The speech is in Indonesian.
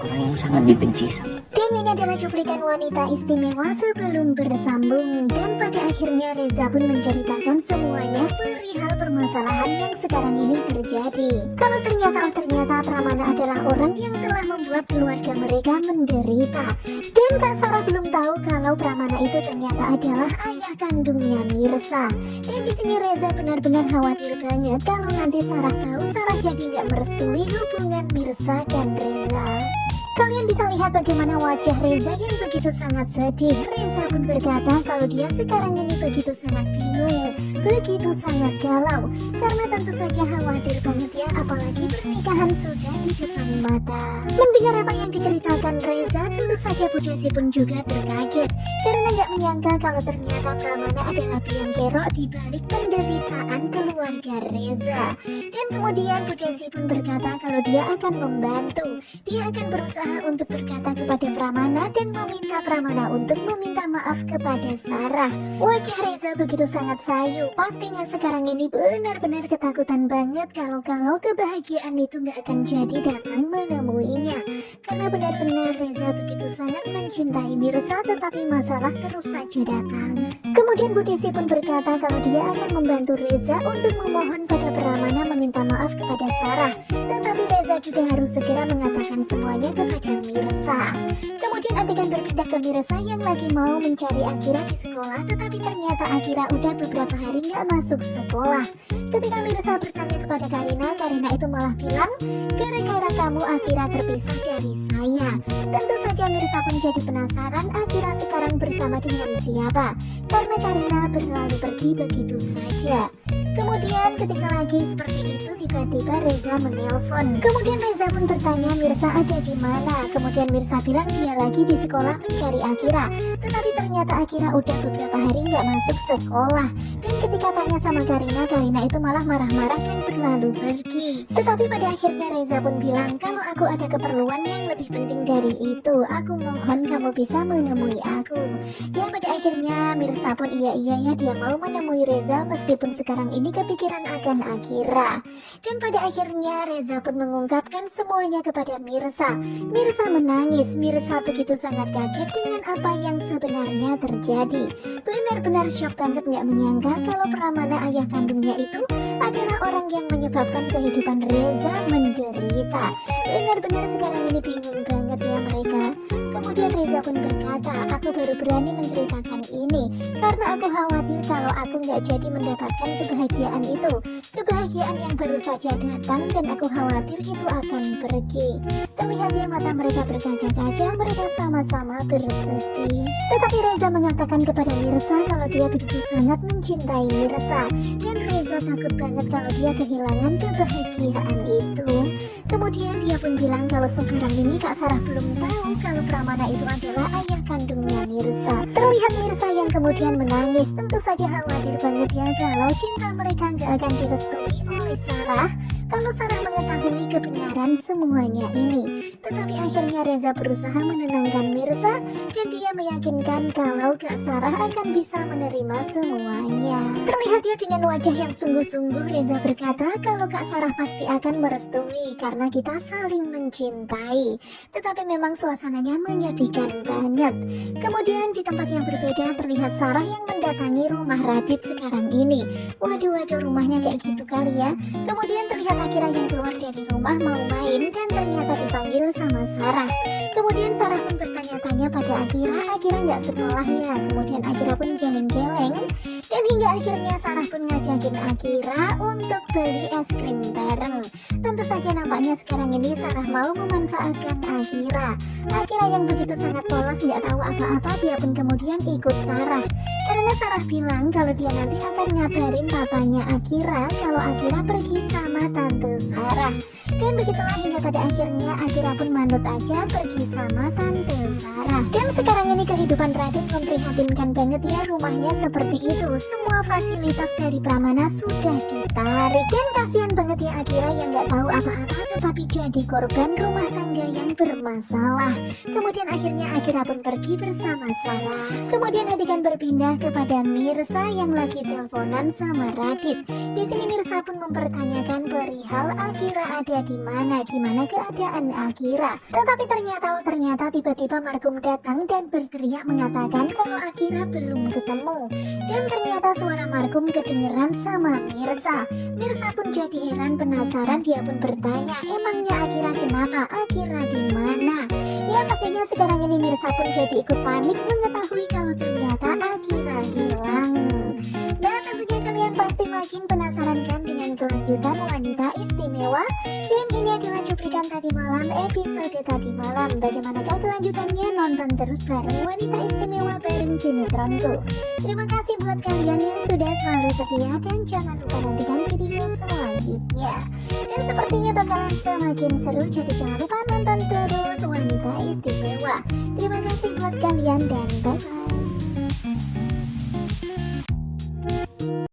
orang yang sangat dibenci sama. Dan ini adalah cuplikan wanita istimewa sebelum bersambung. Dan pada akhirnya Reza pun menceritakan semuanya perihal permasalahan yang sekarang ini terjadi. Kalau ternyata Pramana adalah orang yang telah membuat keluarga mereka menderita. Dan Kak Sarah belum tahu kalau Pramana itu ternyata adalah ayah kandungnya Mirsa. Dan di sini Reza benar-benar khawatir banget kalau nanti Sarah tahu, Sarah jadi nggak merestui hubungan Mirsa dan Reza. Kalian bisa lihat bagaimana wajah Reza yang begitu sangat sedih. Reza pun berkata kalau dia sekarang ini begitu sangat bingung, begitu sangat galau, karena tentu saja khawatir banget ya, apalagi pernikahan sudah di depan mata. Mendengar apa yang diceritakan Reza, tentu saja Bu Desi pun juga terkaget, karena gak menyangka kalau ternyata Pramana adalah biang kerok di balik penderitaan keluarga Reza. Dan kemudian Bu Desi pun berkata kalau dia akan membantu, dia akan berusaha untuk berkata kepada Pramana dan meminta Pramana untuk meminta maaf kepada Sarah. Wajah Reza begitu sangat sayu. Pastinya sekarang ini benar-benar ketakutan banget kalau kebahagiaan itu gak akan jadi datang menemuinya. Karena benar-benar Reza begitu sangat mencintai Mirsa, tetapi masalah terus saja datang. Kemudian Bu Desi pun berkata kalau dia akan membantu Reza untuk memohon pada Pramana meminta maaf kepada Sarah. Tetapi Reza juga harus segera mengatakan semuanya kepada Mirsa. Kemudian adegan berpindah ke Mirsa yang lagi mau mencari Akira di sekolah, tetapi ternyata Akira udah beberapa hari nggak masuk sekolah. Ketika Mirsa bertanya kepada Karina itu malah bilang, gara-gara kamu Akira terpisah dari saya. Tentu saja Mirsa pun jadi penasaran Akira sekarang bersama dengan siapa, karena Karina berlalu pergi begitu saja. Kemudian ketika lagi seperti itu, tiba-tiba Reza menelpon. Kemudian Reza pun bertanya Mirsa ada di mana. Kemudian Mirsa bilang dia lagi di sekolah mencari Akira. Tetapi ternyata Akira udah beberapa hari nggak masuk sekolah. Dan ketika tanya sama Karina itu malah marah-marah dan berlalu pergi. Tetapi pada akhirnya Reza pun bilang kalau aku ada keperluan yang lebih penting dari itu, aku mohon kamu bisa menemui aku. Ya pada akhirnya Mirsa pun iya ya dia mau menemui Reza meskipun sekarang ini kepikiran akan Akira. Dan pada akhirnya Reza pun mengungkapkan semuanya kepada Mirsa. Mirsa menangis. Mirsa begitu sangat kaget dengan apa yang sebenarnya terjadi. Benar-benar syok banget, gak menyangka kalau Pramana ayah kandungnya itu adalah orang yang menyebabkan kehidupan Reza menderita. Benar-benar sekarang ini bingung banget ya mereka. Kemudian Reza pun berkata, aku baru berani menceritakan ini karena aku khawatir kalau aku gak jadi mendapatkan kebahagiaan itu. Kebahagiaan yang baru saja datang dan aku khawatir itu akan pergi. Terlihat ya mata mereka berkaca-kaca, mereka sama-sama bersedih. Tetapi Reza mengatakan kepada Mirsa kalau dia begitu sangat mencintai Mirsa. Dan Reza takut banget kalau dia kehilangan kebahagiaan itu. Kemudian dia pun bilang kalau sekarang ini Kak Sarah belum tahu kalau Pramana itu adalah ayah kandungnya Mirsa. Terlihat Mirsa yang kemudian menangis. Tentu saja khawatir banget ya kalau cinta mereka gak akan direstui oleh Sarah kalau Sarah mengetahui kebenaran semuanya ini. Tetapi akhirnya Reza berusaha menenangkan Mirsa dan dia meyakinkan kalau Kak Sarah akan bisa menerima semuanya. Terlihat ya dengan wajah yang sungguh-sungguh Reza berkata kalau Kak Sarah pasti akan merestui karena kita saling mencintai. Tetapi memang suasananya menyedihkan banget. Kemudian di tempat yang berbeda terlihat Sarah yang mendatangi rumah Radit sekarang ini. Waduh rumahnya kayak gitu kali ya. Kemudian terlihat Akira yang keluar dari rumah mau main dan ternyata dipanggil sama Sarah. Kemudian Sarah pun bertanya-tanya pada Akira nggak sekolah ya. Kemudian Akira pun geleng-geleng dan hingga akhirnya Sarah pun ngajakin Akira untuk beli es krim bareng. Tentu saja nampaknya sekarang ini Sarah mau memanfaatkan Akira. Akira yang begitu sangat polos nggak tahu apa-apa, dia pun kemudian ikut Sarah. Karena Sarah bilang kalau dia nanti akan ngabarin papanya Akira kalau Akira pergi sama Tante Sarah. Dan begitulah hingga pada akhirnya Akira pun manut aja pergi sama Tante Sarah. Dan sekarang ini kehidupan Radit memprihatinkan banget ya, rumahnya seperti itu. Semua fasilitas dari Pramana sudah ditarik. Dan kasihan banget ya Akira yang gak tahu apa-apa tetapi jadi korban rumah tangga yang bermasalah. Kemudian akhirnya Akira pun pergi bersama Sarah. Kemudian adegan berpindah kepada Mirsa yang lagi teleponan sama Radit. Di sini Mirsa pun mempertanyakan perihal Akira ada gimana keadaan Akira. Tetapi ternyata tiba-tiba Markum datang dan berteriak mengatakan kalau Akira belum ketemu. Dan ternyata suara Markum kedengeran sama Mirza. Mirza pun jadi heran, penasaran, dia pun bertanya, emangnya Akira kenapa? Akira di mana? Ya pastinya sekarang ini Mirza pun jadi ikut panik mengetahui kalau ternyata Akira hilang. Dan tentunya kalian pasti makin penasaran kan dengan kelanjutan Wanita Istimewa. Dan ini adalah cuplikan tadi malam, episode tadi malam. Bagaimanakah kelanjutannya? Nonton terus bareng Wanita Istimewa bareng sinetronku. Terima kasih buat kalian yang sudah selalu setia, dan jangan lupa nantikan video selanjutnya. Dan sepertinya bakalan semakin seru, jadi jangan lupa nonton terus Wanita Istimewa. Terima kasih buat kalian dan bye-bye.